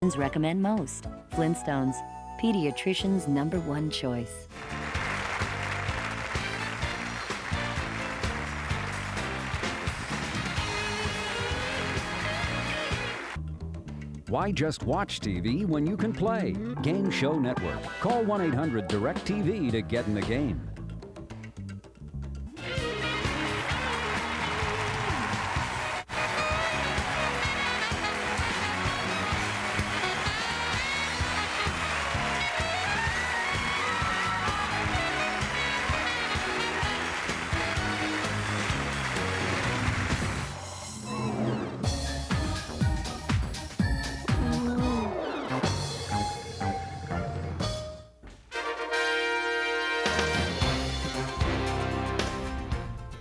pediatricians recommend most. Flintstones, pediatricians' #1 choice. Why just watch TV when you can play? Game Show Network. Call 1-800-DIRECTV to get in the game.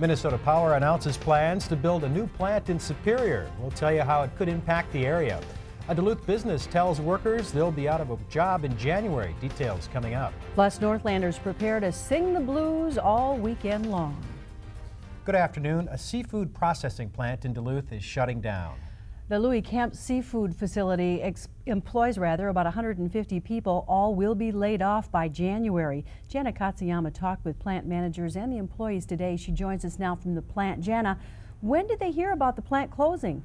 Minnesota Power announces plans to build a new plant in Superior. We'll tell you how it could impact the area. A Duluth business tells workers they'll be out of a job in January. Details coming up. Plus, Northlanders prepare to sing the blues all weekend long. Good afternoon. A seafood processing plant in Duluth is shutting down. The Louis Kemp Seafood Facility employs about 150 people. All will be laid off by January. Jana Katsuyama talked with plant managers and the employees today. She joins us now from the plant. Jana, when did they hear about the plant closing?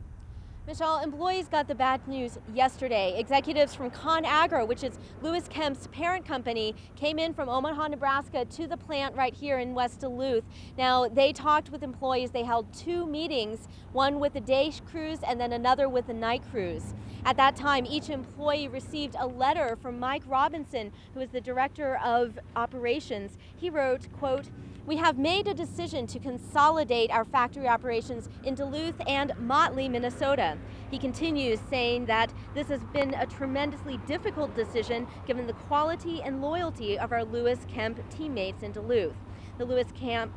Michelle, employees got the bad news yesterday. Executives from ConAgra, which is Louis Kemp's parent company, came in from Omaha, Nebraska to the plant right here in West Duluth. Now, they talked with employees. They held 2 meetings, one with the day crews and then another with the night crews. At that time, each employee received a letter from Mike Robinson, who is the director of operations. He wrote, quote, "We have made a decision to consolidate our factory operations in Duluth and Motley, Minnesota." He continues saying that this has been a tremendously difficult decision given the quality and loyalty of our Louis Kemp teammates in Duluth. The Louis Kemp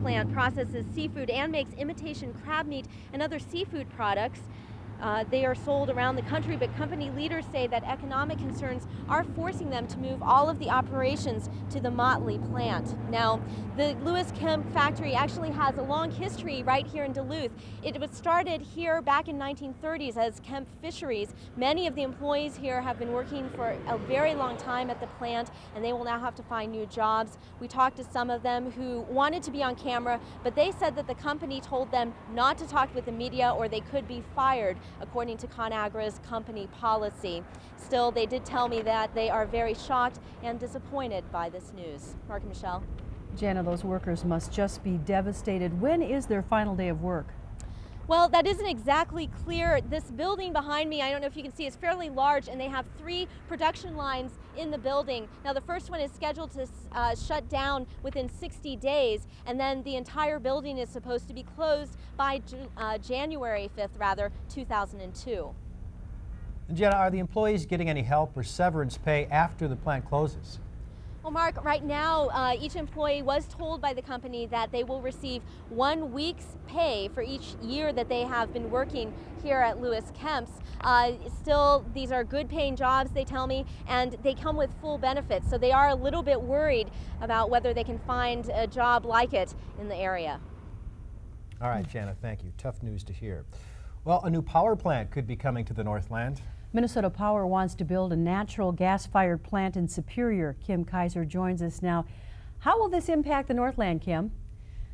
plant processes seafood and makes imitation crab meat and other seafood products. They are sold around the country, but company leaders say that economic concerns are forcing them to move all of the operations to the Motley plant. Now, the Louis Kemp factory actually has a long history right here in Duluth. It was started here back in 1930s as Kemp Fisheries. Many of the employees here have been working for a very long time at the plant, and they will now have to find new jobs. We talked to some of them who wanted to be on camera, but they said that the company told them not to talk with the media or they could be fired, according to ConAgra's company policy. Still, they did tell me that they are very shocked and disappointed by this news. Mark and Michelle. Jana, those workers must just be devastated. When is their final day of work? Well, that isn't exactly clear. This building behind me, I don't know if you can see, is fairly large, and they have 3 production lines in the building. Now, the first one is scheduled to shut down within 60 days, and then the entire building is supposed to be closed by January 5th, 2002. Jenna, are the employees getting any help or severance pay after the plant closes? Well, Mark, right now, each employee was told by the company that they will receive 1 week's pay for each year that they have been working here at Louis Kemp's. Still, these are good paying jobs, they tell me, and they come with full benefits. So they are a little bit worried about whether they can find a job like it in the area. All right, Jana, thank you. Tough news to hear. Well, a new power plant could be coming to the Northland. Minnesota Power wants to build a natural gas-fired plant in Superior. Kim Kaiser joins us now. How will this impact the Northland, Kim?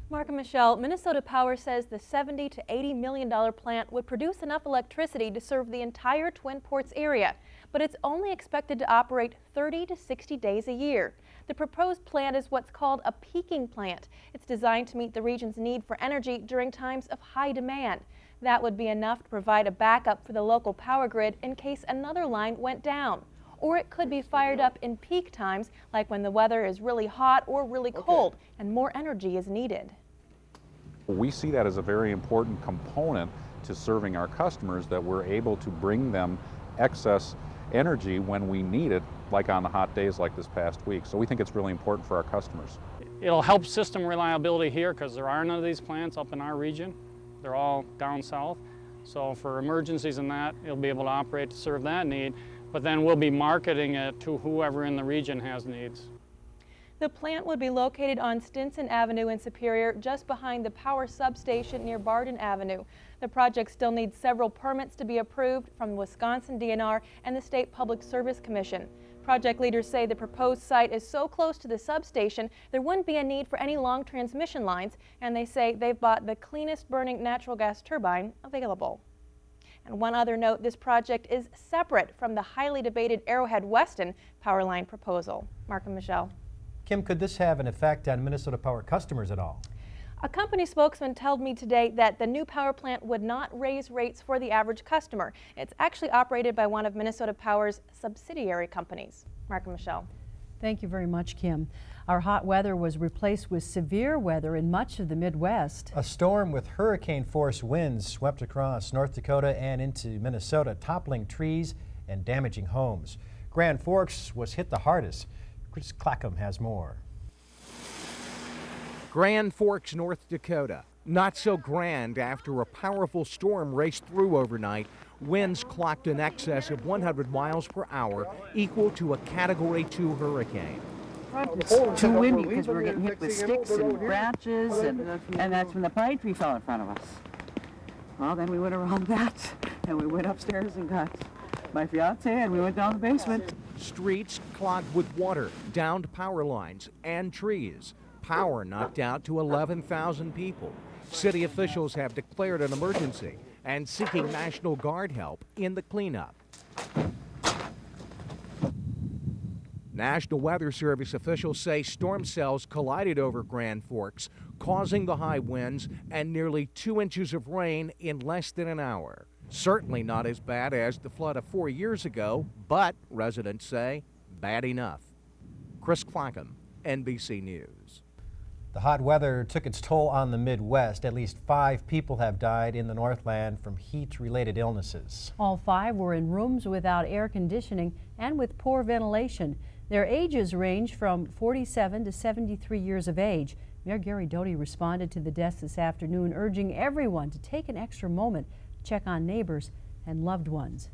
Mark and Michelle, Minnesota Power says the $70 to $80 million plant would produce enough electricity to serve the entire Twin Ports area, but it's only expected to operate 30 to 60 days a year. The proposed plant is what's called a peaking plant. It's designed to meet the region's need for energy during times of high demand. That would be enough to provide a backup for the local power grid in case another line went down. Or it could be fired up in peak times, like when the weather is really hot or really cold and more energy is needed. We see that as a very important component to serving our customers, that we're able to bring them excess energy when we need it, like on the hot days like this past week. So we think it's really important for our customers. It'll help system reliability here because there are none of these plants up in our region. They're all down south. So for emergencies and that, it'll be able to operate to serve that need, but then we'll be marketing it to whoever in the region has needs. The plant would be located on Stinson Avenue in Superior, just behind the power substation near Barden Avenue. The project still needs several permits to be approved from the Wisconsin DNR and the State Public Service Commission. Project leaders say the proposed site is so close to the substation there wouldn't be a need for any long transmission lines, and they say they've bought the cleanest burning natural gas turbine available. And one other note, this project is separate from the highly debated Arrowhead-Weston power line proposal. Mark and Michelle. Kim, could this have an effect on Minnesota Power customers at all? A company spokesman told me today that the new power plant would not raise rates for the average customer. It's actually operated by one of Minnesota Power's subsidiary companies. Mark and Michelle. Thank you very much, Kim. Our hot weather was replaced with severe weather in much of the Midwest. A storm with hurricane-force winds swept across North Dakota and into Minnesota, toppling trees and damaging homes. Grand Forks was hit the hardest. Chris Clackham has more. Grand Forks, North Dakota. Not so grand after a powerful storm raced through overnight. Winds clocked in excess of 100 miles per hour, equal to a Category 2 hurricane. It's too windy because we were getting hit with sticks and branches, and that's when the pine tree fell in front of us. Well, then we went around that, and we went upstairs and got my fiance, and we went down the basement. Streets clogged with water, downed power lines, and trees. Power knocked out to 11,000 people. City officials have declared an emergency and seeking National Guard help in the cleanup. National Weather Service officials say storm cells collided over Grand Forks, causing the high winds and nearly 2 inches of rain in less than an hour. Certainly not as bad as the flood of 4 years ago, but residents say bad enough. Chris Clackham, NBC News. The hot weather took its toll on the Midwest. At least 5 people have died in the Northland from heat-related illnesses. All 5 were in rooms without air conditioning and with poor ventilation. Their ages range from 47 to 73 years of age. Mayor Gary Doty responded to the deaths this afternoon, urging everyone to take an extra moment to check on neighbors and loved ones.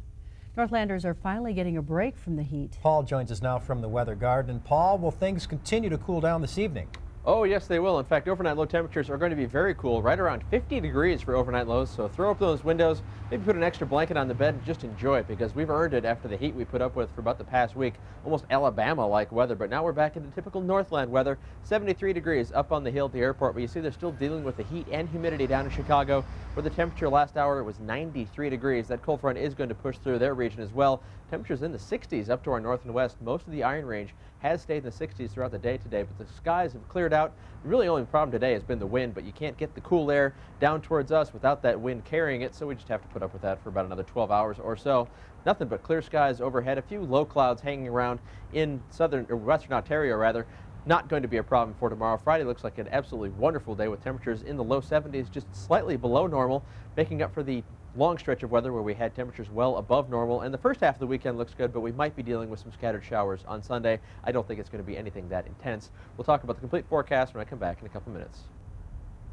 Northlanders are finally getting a break from the heat. Paul joins us now from the Weather Garden. Paul, will things continue to cool down this evening? Oh, yes, they will. In fact, overnight low temperatures are going to be very cool, right around 50 degrees for overnight lows. So throw up those windows, maybe put an extra blanket on the bed and just enjoy it, because we've earned it after the heat we put up with for about the past week. Almost Alabama-like weather, but now we're back into typical Northland weather. 73 degrees up on the hill at the airport, but you see they're still dealing with the heat and humidity down in Chicago, where the temperature last hour was 93 degrees. That cold front is going to push through their region as well. Temperatures in the 60s up to our north and west. Most of the Iron Range has stayed in the 60s throughout the day today, but the skies have cleared out. The really only problem today has been the wind, but you can't get the cool air down towards us without that wind carrying it, so we just have to put up with that for about another 12 hours or so. Nothing but clear skies overhead, a few low clouds hanging around in southern or western Ontario rather. Not going to be a problem for tomorrow. Friday looks like an absolutely wonderful day with temperatures in the low 70s, just slightly below normal, making up for the long stretch of weather where we had temperatures well above normal. And the first half of the weekend looks good, but we might be dealing with some scattered showers on Sunday. I don't think it's going to be anything that intense. We'll talk about the complete forecast when I come back in a couple minutes.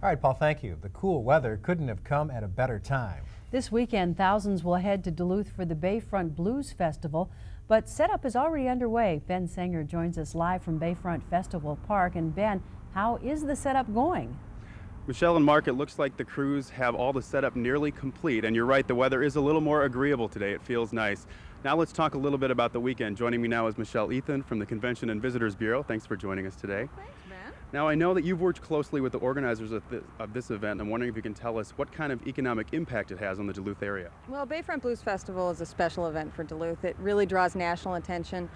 All right, Paul, thank you. The cool weather couldn't have come at a better time. This weekend, thousands will head to Duluth for the Bayfront Blues Festival, but setup is already underway. Ben Sanger joins us live from Bayfront Festival Park. And Ben, how is the setup going? Michelle and Mark, it looks like the crews have all the setup nearly complete, and you're right, the weather is a little more agreeable today. It feels nice. Now let's talk a little bit about the weekend. Joining me now is Michelle Ethan from the Convention and Visitors Bureau. Thanks for joining us today. Thanks, man. Now I know that you've worked closely with the organizers of this event. I'm wondering if you can tell us what kind of economic impact it has on the Duluth area. Well, Bayfront Blues Festival is a special event for Duluth. It really draws national attention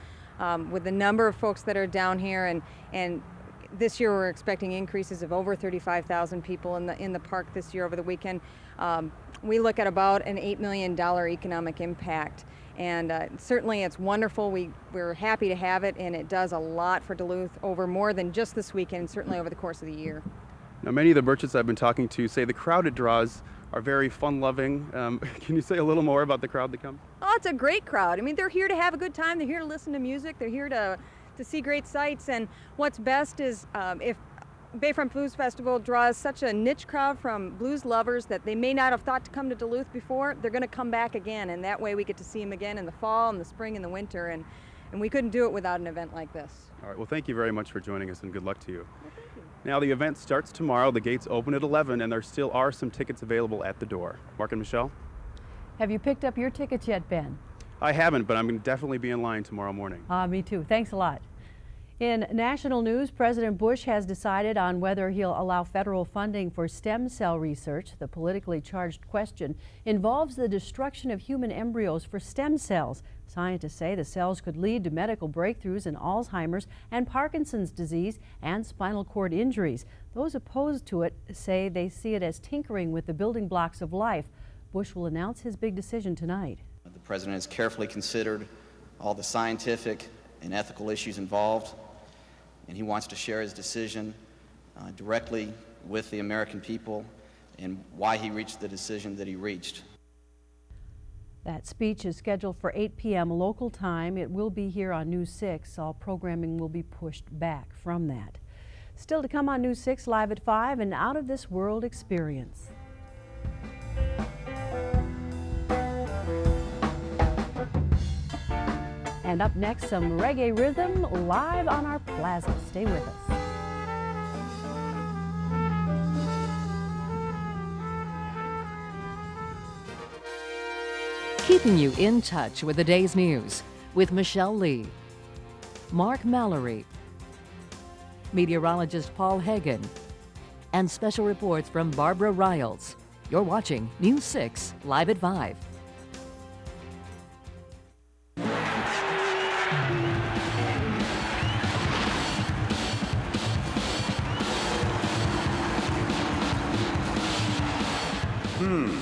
with the number of folks that are down here, and this year we're expecting increases of over 35,000 people in the park this year over the weekend. We look at about an $8 million economic impact, and certainly it's wonderful. We're happy to have it, and it does a lot for Duluth over more than just this weekend, certainly over the course of the year. Now many of the merchants I've been talking to say the crowd it draws are very fun-loving. Can you say a little more about the crowd that comes? Oh, it's a great crowd. I mean, they're here to have a good time. They're here to listen to music. They're here to see great sights, and what's best is if Bayfront Blues Festival draws such a niche crowd from blues lovers that they may not have thought to come to Duluth before, they're going to come back again, and that way we get to see them again in the fall and the spring and the winter, and and we couldn't do it without an event like this. All right, well, thank you very much for joining us, and good luck to you. Now, the event starts tomorrow. The gates open at 11, and there still are some tickets available at the door. Mark and Michelle? Have you picked up your tickets yet, Ben? I haven't, but I'm going to definitely be in line tomorrow morning. Me too. Thanks a lot. In national news, President Bush has decided on whether he'll allow federal funding for stem cell research. The politically charged question involves the destruction of human embryos for stem cells. Scientists say the cells could lead to medical breakthroughs in Alzheimer's and Parkinson's disease and spinal cord injuries. Those opposed to it say they see it as tinkering with the building blocks of life. Bush will announce his big decision tonight. The president has carefully considered all the scientific and ethical issues involved, and he wants to share his decision directly with the American people and why he reached the decision that he reached. That speech is scheduled for 8 p.m. local time. It will be here on News 6. All programming will be pushed back from that. Still to come on News 6 Live at 5, an out-of-this-world experience. And up next, some reggae rhythm live on our plaza. Stay with us. Keeping you in touch with the day's news with Michelle Lee, Mark Mallory, meteorologist Paul Hagen, and special reports from Barbara Riles. You're watching News 6 Live at 5.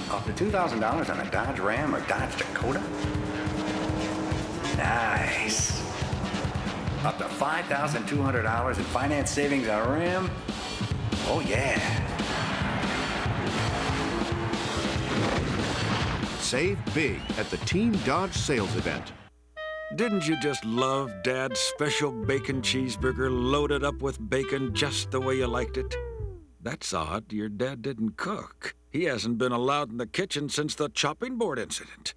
Up to $2,000 on a Dodge Ram or Dodge Dakota? Nice. Up to $5,200 in finance savings on a Ram? Oh yeah. Save big at the Team Dodge sales event. Didn't you just love Dad's special bacon cheeseburger loaded up with bacon just the way you liked it? That's odd. Your dad didn't cook. He hasn't been allowed in the kitchen since the chopping board incident.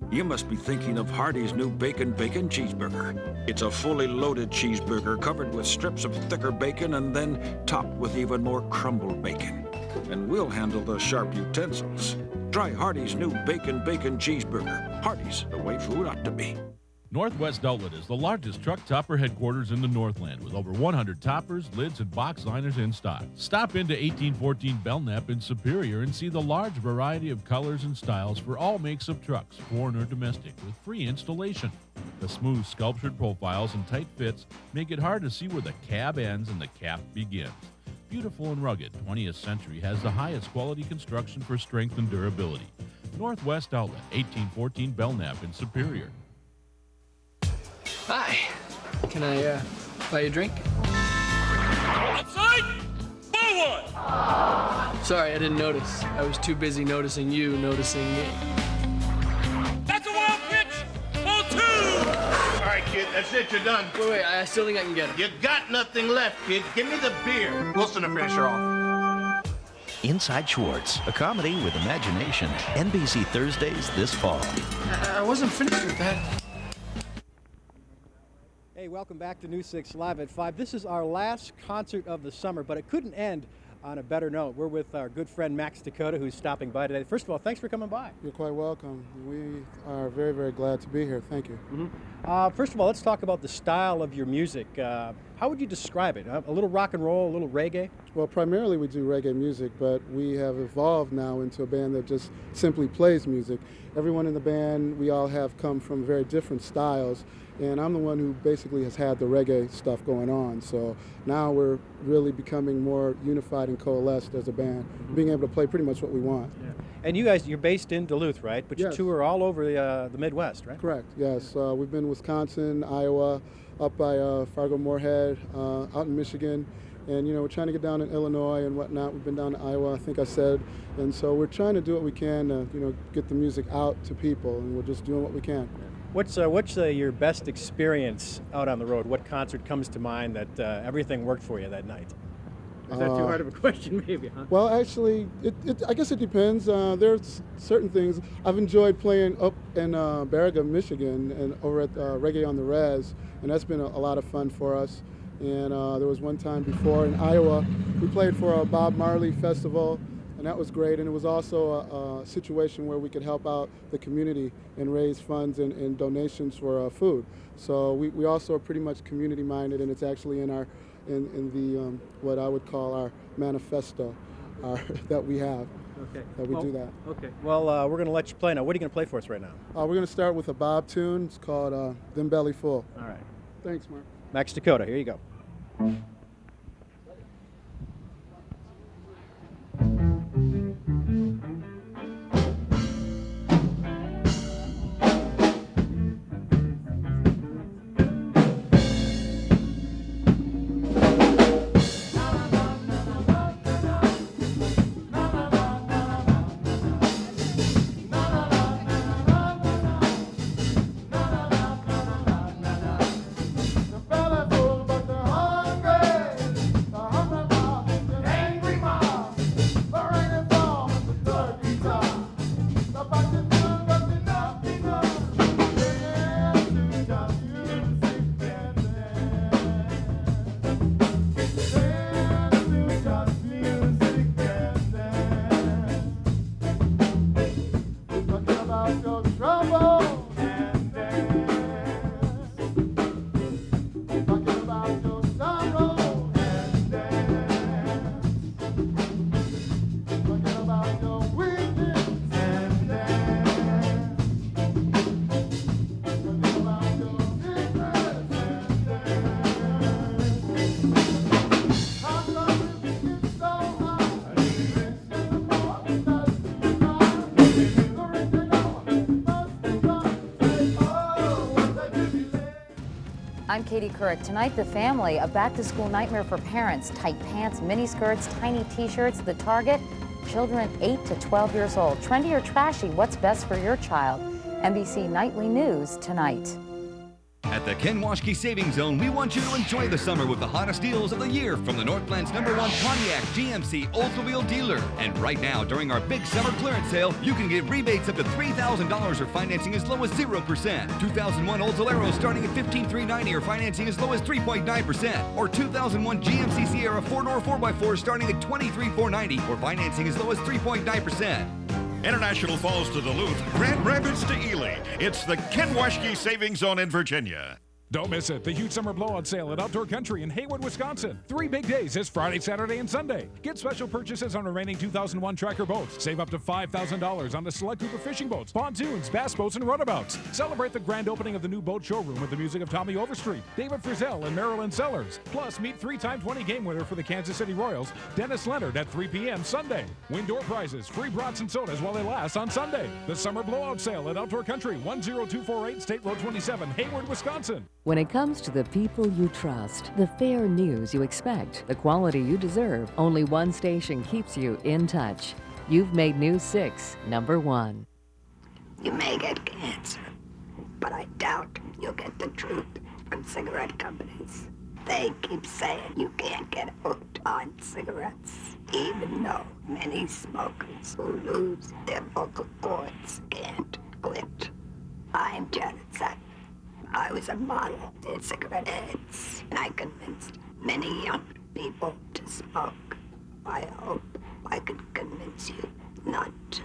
You must be thinking of Hardee's new bacon cheeseburger. It's a fully loaded cheeseburger covered with strips of thicker bacon and then topped with even more crumbled bacon. And we'll handle the sharp utensils. Try Hardee's new bacon cheeseburger. Hardee's, the way food ought to be. Northwest Outlet is the largest truck topper headquarters in the Northland with over 100 toppers, lids, and box liners in stock. Stop into 1814 Belknap in Superior and see the large variety of colors and styles for all makes of trucks, foreign or domestic, with free installation. The smooth sculptured profiles and tight fits make it hard to see where the cab ends and the cap begins. Beautiful and rugged, 20th Century has the highest quality construction for strength and durability. Northwest Outlet, 1814 Belknap in Superior. Hi. Can I buy you a drink? Outside! Forward! Sorry, I didn't notice. I was too busy noticing you noticing me. That's a wild pitch! Ball two! All right, kid, that's it. You're done. Wait, I still think I can get it. You got nothing left, kid. Give me the beer. Wilson to finish her off. Inside Schwartz, a comedy with imagination. NBC Thursdays this fall. I wasn't finished with that. Hey, welcome back to News 6 Live at 5. This is our last concert of the summer, but it couldn't end on a better note. We're with our good friend Max Dakota, who's stopping by today. First of all, thanks for coming by. You're quite welcome. We are very, very glad to be here. Thank you. First of all, let's talk about the style of your music. How would you describe it? A little rock and roll, a little reggae? Well, primarily we do reggae music, but we have evolved now into a band that just simply plays music. Everyone in the band, we all have come from very different styles, and I'm the one who basically has had the reggae stuff going on. So now we're really becoming more unified and coalesced as a band, being able to play pretty much what we want. Yeah. And you guys, you're based in Duluth, right? But Yes. you tour all over the Midwest, right? Correct, yes. We've been in Wisconsin, Iowa, up by Fargo-Moorhead, out in Michigan. And, you know, we're trying to get down in Illinois and whatnot. We've been down to Iowa, I think I said. And so we're trying to do what we can to, you know, get the music out to people, and we're just doing what we can. What's your best experience out on the road? What concert comes to mind that everything worked for you that night? Is that too hard of a question, maybe, huh? Well, actually, I guess it depends. There's certain things. I've enjoyed playing up in Baraga, Michigan, and over at Reggae on the Res, and that's been a lot of fun for us. And there was one time before in Iowa, we played for a Bob Marley festival, and that was great. And it was also a situation where we could help out the community and raise funds and donations for food. So we also are pretty much community minded, and it's actually in our in the what I would call our manifesto that we have. Okay. That we do that. Okay. Well, we're going to let you play now. What are you going to play for us right now? We're going to start with a Bob tune. It's called Them Belly Full. All right. Thanks, Mark. Max Dakota, here you go. I'm Katie Couric. Tonight, The Family, a back-to-school nightmare for parents. Tight pants, miniskirts, tiny t-shirts. The target, children 8 to 12 years old. Trendy or trashy, what's best for your child? NBC Nightly News tonight. At the Ken Washke Savings Zone, we want you to enjoy the summer with the hottest deals of the year from the Northland's #1 Pontiac GMC Oldsmobile dealer. And right now, during our big summer clearance sale, you can get rebates up to $3,000 or financing as low as 0%. 2001 Oldsmobile starting at $15,390 or financing as low as 3.9%. Or 2001 GMC Sierra 4-door 4x4 starting at $23,490 or financing as low as 3.9%. International Falls to Duluth, Grand Rapids to Ely. It's the Ken Washke Savings Zone in Virginia. Don't miss it. The huge summer blowout sale at Outdoor Country in Hayward, Wisconsin. 3 big days this Friday, Saturday, and Sunday. Get special purchases on remaining 2001 Tracker boats. Save up to $5,000 on the select group of fishing boats, pontoons, bass boats, and runabouts. Celebrate the grand opening of the new boat showroom with the music of Tommy Overstreet, David Frizzell, and Marilyn Sellers. Plus, meet 3-time 20 game winner for the Kansas City Royals, Dennis Leonard, at 3 p.m. Sunday. Win door prizes, free brats and sodas while they last on Sunday. The summer blowout sale at Outdoor Country, 10248 State Road 27, Hayward, Wisconsin. When it comes to the people you trust, the fair news you expect, the quality you deserve, only one station keeps you in touch. You've made News 6 #1. You may get cancer, but I doubt you'll get the truth from cigarette companies. They keep saying you can't get hooked on cigarettes, even though many smokers who lose their vocal cords can't quit. I'm Janet Sack. I was a model in cigarette ads, and I convinced many young people to smoke. I hope I can convince you not to.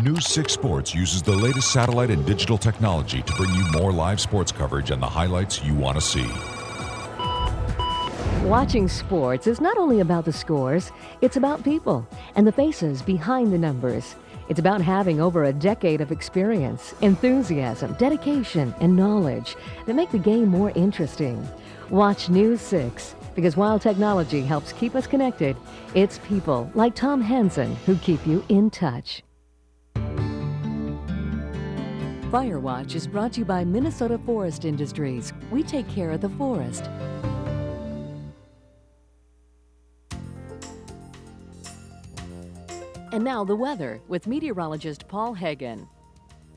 News 6 Sports uses the latest satellite and digital technology to bring you more live sports coverage and the highlights you want to see. Watching sports is not only about the scores, it's about people and the faces behind the numbers. It's about having over a decade of experience, enthusiasm, dedication, and knowledge that make the game more interesting. Watch News 6, because while technology helps keep us connected, it's people like Tom Hansen who keep you in touch. Firewatch is brought to you by Minnesota Forest Industries. We take care of the forest. And now the weather with meteorologist Paul Hagen.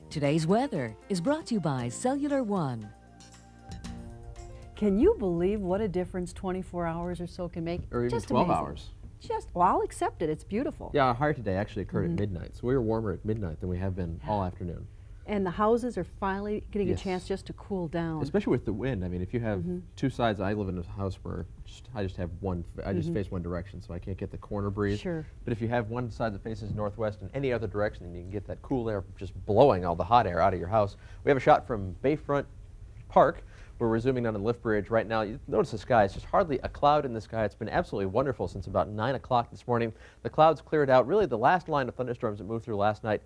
Today's weather is brought to you by Cellular One. Can you believe what a difference 24 hours or so can make? Or even Just 12 amazing. hours. Well, I'll accept it. It's beautiful. Yeah, our high today actually occurred at midnight, so we were warmer at midnight than we have been all afternoon. And the houses are finally getting Yes. a chance just to cool down. Especially with the wind. I mean, if you have two sides, I live in a house where I just have one, I just face one direction, so I can't get the corner breeze. Sure. But if you have one side that faces northwest and any other direction, then you can get that cool air just blowing all the hot air out of your house. We have a shot from Bayfront Park, where we're zooming down on the lift bridge right now. You notice the sky, it's just hardly a cloud in the sky. It's been absolutely wonderful since about 9 o'clock this morning. The clouds cleared out. Really, the last line of thunderstorms that moved through last night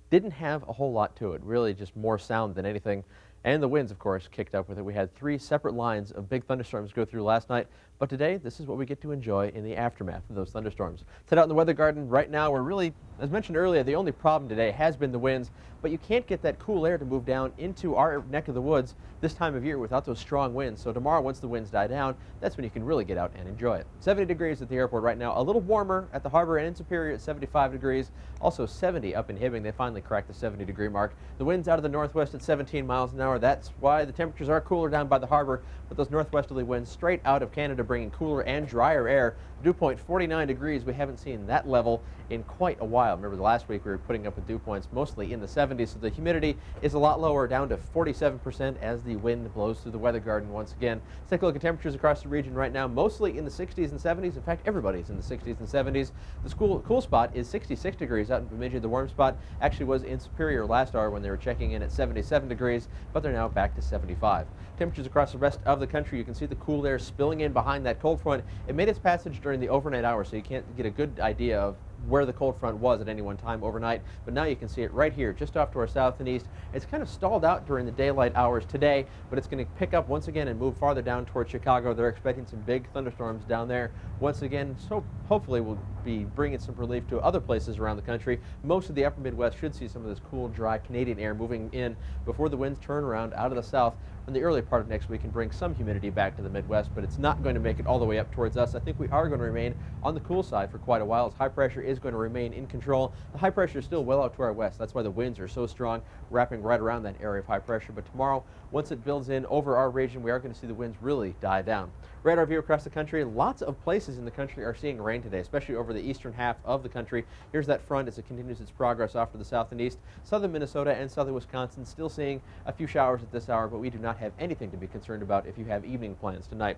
didn't have a whole lot to it, really just more sound than anything. And the winds, of course, kicked up with it. We had 3 separate lines of big thunderstorms go through last night, but today, this is what we get to enjoy in the aftermath of those thunderstorms. Set out in the weather garden right now, we're really, as mentioned earlier, the only problem today has been the winds, but you can't get that cool air to move down into our neck of the woods this time of year without those strong winds. So tomorrow, once the winds die down, that's when you can really get out and enjoy it. 70 degrees at the airport right now, a little warmer at the harbor and in Superior at 75 degrees, also 70 up in Hibbing. They finally cracked the 70-degree mark. The winds out of the northwest at 17 miles an hour. That's why the temperatures are cooler down by the harbor, but those northwesterly winds straight out of Canada bringing cooler and drier air. Dew point 49 degrees. We haven't seen that level in quite a while. Remember, the last week we were putting up with dew points mostly in the 70s, so the humidity is a lot lower, down to 47% as the wind blows through the weather garden once again. Let's take a look at temperatures across the region right now, mostly in the 60s and 70s. In fact, everybody's in the 60s and 70s. The cool spot is 66 degrees out in Bemidji. The warm spot actually was in Superior last hour when they were checking in at 77 degrees, but they're now back to 75. Temperatures across the rest of the country, you can see the cool air spilling in behind that cold front. It made its passage during the overnight hours, so you can't get a good idea of where the cold front was at any one time overnight, but now you can see it right here just off to our south and east. It's kind of stalled out during the daylight hours today, but it's going to pick up once again and move farther down towards Chicago. They're expecting some big thunderstorms down there once again, so hopefully we'll be bringing some relief to other places around the country. Most of the upper Midwest should see some of this cool, dry Canadian air moving in before the winds turn around out of the south in the early part of next week and bring some humidity back to the Midwest, but it's not going to make it all the way up towards us. I think we are going to remain on the cool side for quite a while as high pressure is going to remain in control. The high pressure is still well out to our west. That's why the winds are so strong, wrapping right around that area of high pressure. But tomorrow, once it builds in over our region, we are going to see the winds really die down. Radar view across the country. Lots of places in the country are seeing rain today, especially over the eastern half of the country. Here's that front as it continues its progress off to the south and east. Southern Minnesota and southern Wisconsin still seeing a few showers at this hour, but we do not have anything to be concerned about if you have evening plans tonight.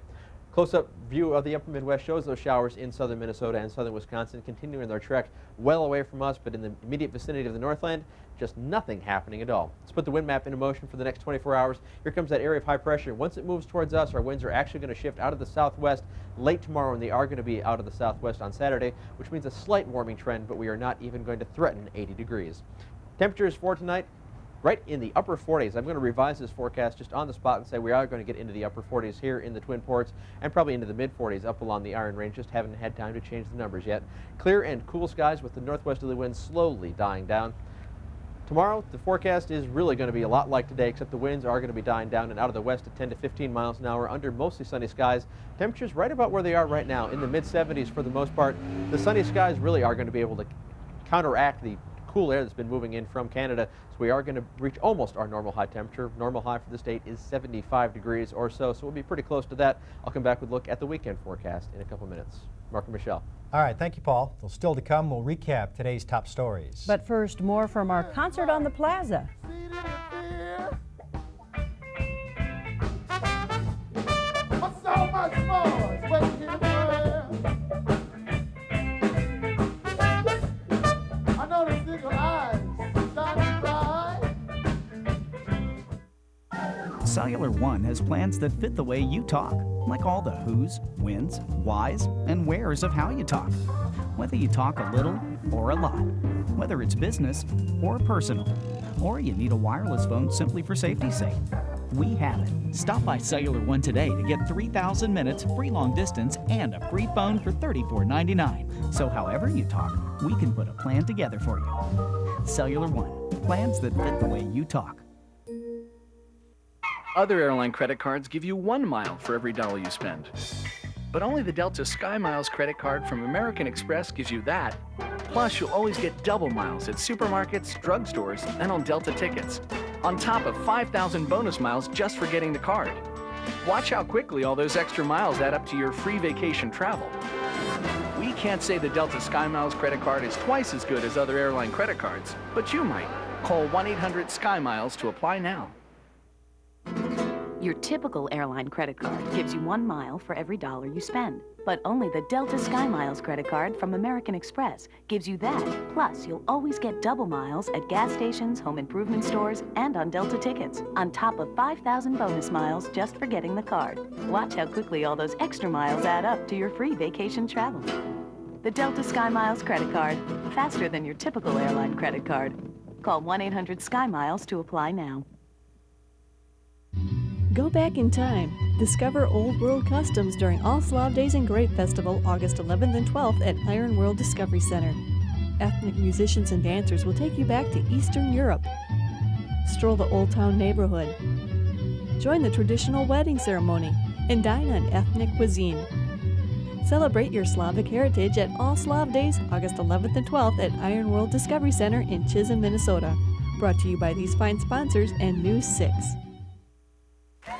Close-up view of the upper Midwest shows those showers in southern Minnesota and southern Wisconsin continuing their trek well away from us, but in the immediate vicinity of the Northland, just nothing happening at all. Let's put the wind map into motion for the next 24 hours. Here comes that area of high pressure. Once it moves towards us, our winds are actually going to shift out of the southwest late tomorrow, and they are going to be out of the southwest on Saturday, which means a slight warming trend, but we are not even going to threaten 80 degrees. Temperatures for tonight, right in the upper 40s. I'm going to revise this forecast just on the spot and say we are going to get into the upper 40s here in the Twin Ports and probably into the mid 40s up along the Iron Range. Just haven't had time to change the numbers yet. Clear and cool skies with the northwesterly winds slowly dying down. Tomorrow, the forecast is really going to be a lot like today, except the winds are going to be dying down and out of the west at 10 to 15 miles an hour under mostly sunny skies. Temperatures right about where they are right now, in the mid 70s for the most part. The sunny skies really are going to be able to counteract the cool air that's been moving in from Canada, so we are going to reach almost our normal high temperature. Normal high for the state is 75 degrees or so, so we'll be pretty close to that. I'll come back with a look at the weekend forecast in a couple minutes. Mark and Michelle. All right, thank you, Paul. Well, still to come, we'll recap today's top stories. But first, more from our concert on the plaza. So much more is waiting in the world. I know the single eyes shining bright. Cellular One has plans that fit the way you talk, like all the who's, whens, whys, and wheres of how you talk. Whether you talk a little or a lot, whether it's business or personal, or you need a wireless phone simply for safety's sake. We have it. Stop by Cellular One today to get 3,000 minutes, free long distance, and a free phone for $34.99. So however you talk, we can put a plan together for you. Cellular One. Plans that fit the way you talk. Other airline credit cards give you 1 mile for every dollar you spend. But only the Delta Sky Miles credit card from American Express gives you that. Plus, you'll always get double miles at supermarkets, drugstores, and on Delta tickets. On top of 5,000 bonus miles just for getting the card. Watch how quickly all those extra miles add up to your free vacation travel. We can't say the Delta SkyMiles credit card is twice as good as other airline credit cards, but you might. Call 1-800-SkyMiles to apply now. Your typical airline credit card gives you 1 mile for every dollar you spend. But only the Delta SkyMiles credit card from American Express gives you that. Plus, you'll always get double miles at gas stations, home improvement stores, and on Delta tickets, on top of 5,000 bonus miles just for getting the card. Watch how quickly all those extra miles add up to your free vacation travel. The Delta SkyMiles credit card, faster than your typical airline credit card. Call 1-800-SkyMiles to apply now. Go back in time. Discover Old World customs during All Slav Days and Grape Festival, August 11th and 12th at Iron World Discovery Center. Ethnic musicians and dancers will take you back to Eastern Europe. Stroll the Old Town neighborhood. Join the traditional wedding ceremony and dine on ethnic cuisine. Celebrate your Slavic heritage at All Slav Days, August 11th and 12th at Iron World Discovery Center in Chisholm, Minnesota. Brought to you by these fine sponsors and News 6.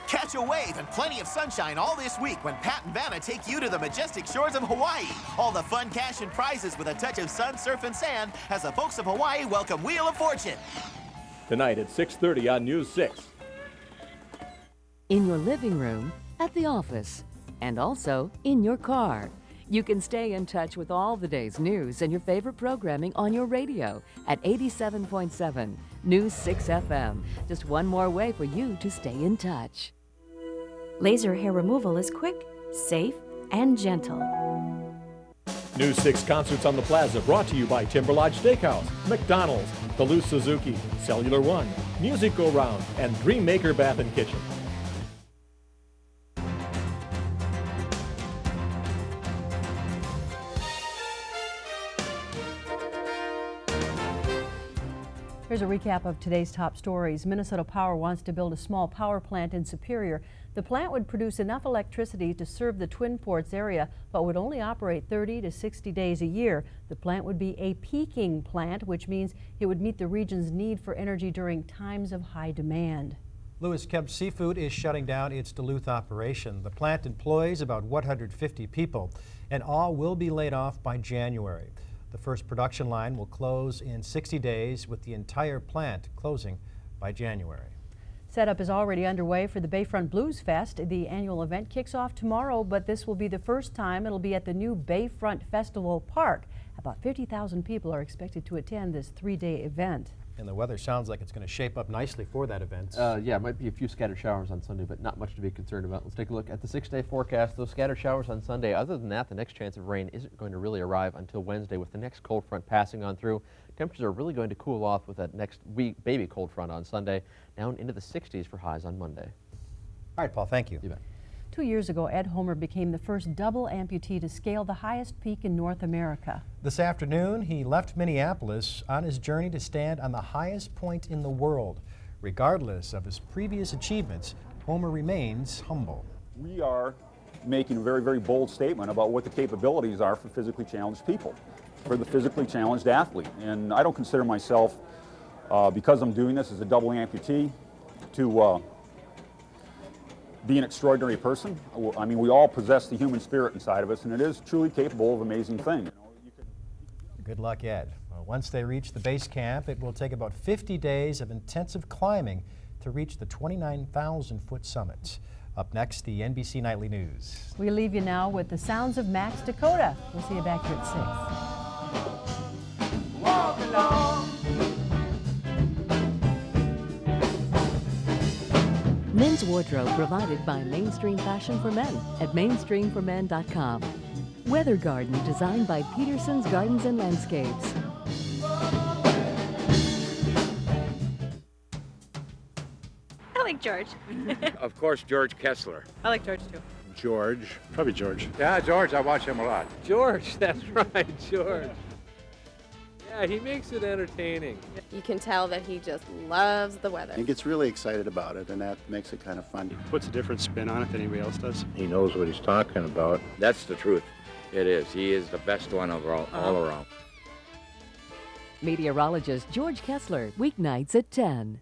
Catch a wave and plenty of sunshine all this week when Pat and Vanna take you to the majestic shores of Hawaii. All the fun, cash, and prizes with a touch of sun, surf, and sand as the folks of Hawaii welcome Wheel of Fortune. Tonight at 6:30 on News 6. In your living room, at the office, and also in your car. You can stay in touch with all the day's news and your favorite programming on your radio at 87.7 News 6 FM. Just one more way for you to stay in touch. Laser hair removal is quick, safe, and gentle. News 6 Concerts on the Plaza brought to you by Timber Lodge Steakhouse, McDonald's, Toulouse Suzuki, Cellular One, Music Go Round, and Dream Maker Bath and Kitchen. Here's a recap of today's top stories. Minnesota Power wants to build a small power plant in Superior. The plant would produce enough electricity to serve the Twin Ports area, but would only operate 30 to 60 days a year. The plant would be a peaking plant, which means it would meet the region's need for energy during times of high demand. Lewis Kemp Seafood is shutting down its Duluth operation. The plant employs about 150 people, and all will be laid off by January. The first production line will close in 60 days, with the entire plant closing by January. Setup is already underway for the Bayfront Blues Fest. The annual event kicks off tomorrow, but this will be the first time it'll be at the new Bayfront Festival Park. About 50,000 people are expected to attend this 3-day event. And the weather sounds like it's going to shape up nicely for that event. Yeah, it might be a few scattered showers on Sunday, but not much to be concerned about. Let's take a look at the 6-day forecast. Those scattered showers on Sunday. Other than that, the next chance of rain isn't going to really arrive until Wednesday, with the next cold front passing on through. Temperatures are really going to cool off with that next week baby cold front on Sunday, down into the 60s for highs on Monday. All right, Paul, thank you. You bet. 2 years ago, Ed Homer became the first double amputee to scale the highest peak in North America. This afternoon, he left Minneapolis on his journey to stand on the highest point in the world. Regardless of his previous achievements, Homer remains humble. We are making a very, very bold statement about what the capabilities are for physically challenged people, for the physically challenged athlete. And I don't consider myself, because I'm doing this as a double amputee, to be an extraordinary person. I mean, we all possess the human spirit inside of us, and it is truly capable of amazing things. Good luck, Ed. Well, once they reach the base camp, it will take about 50 days of intensive climbing to reach the 29,000-foot summit. Up next, the NBC Nightly News. We leave you now with the sounds of Max Dakota. We'll see you back here at 6. Walk along. Men's wardrobe provided by Mainstream Fashion for Men at mainstreamformen.com. Weather garden designed by Peterson's Gardens and Landscapes. I like George. Of course, George Kessler. I like George too. George. Probably George. Yeah, George. I watch him a lot. George, that's right, George. Yeah, he makes it entertaining. You can tell that he just loves the weather. He gets really excited about it, and that makes it kind of fun. He puts a different spin on it than anybody else does. He knows what he's talking about. That's the truth. It is. He is the best one all around. Meteorologist George Kessler, weeknights at 10.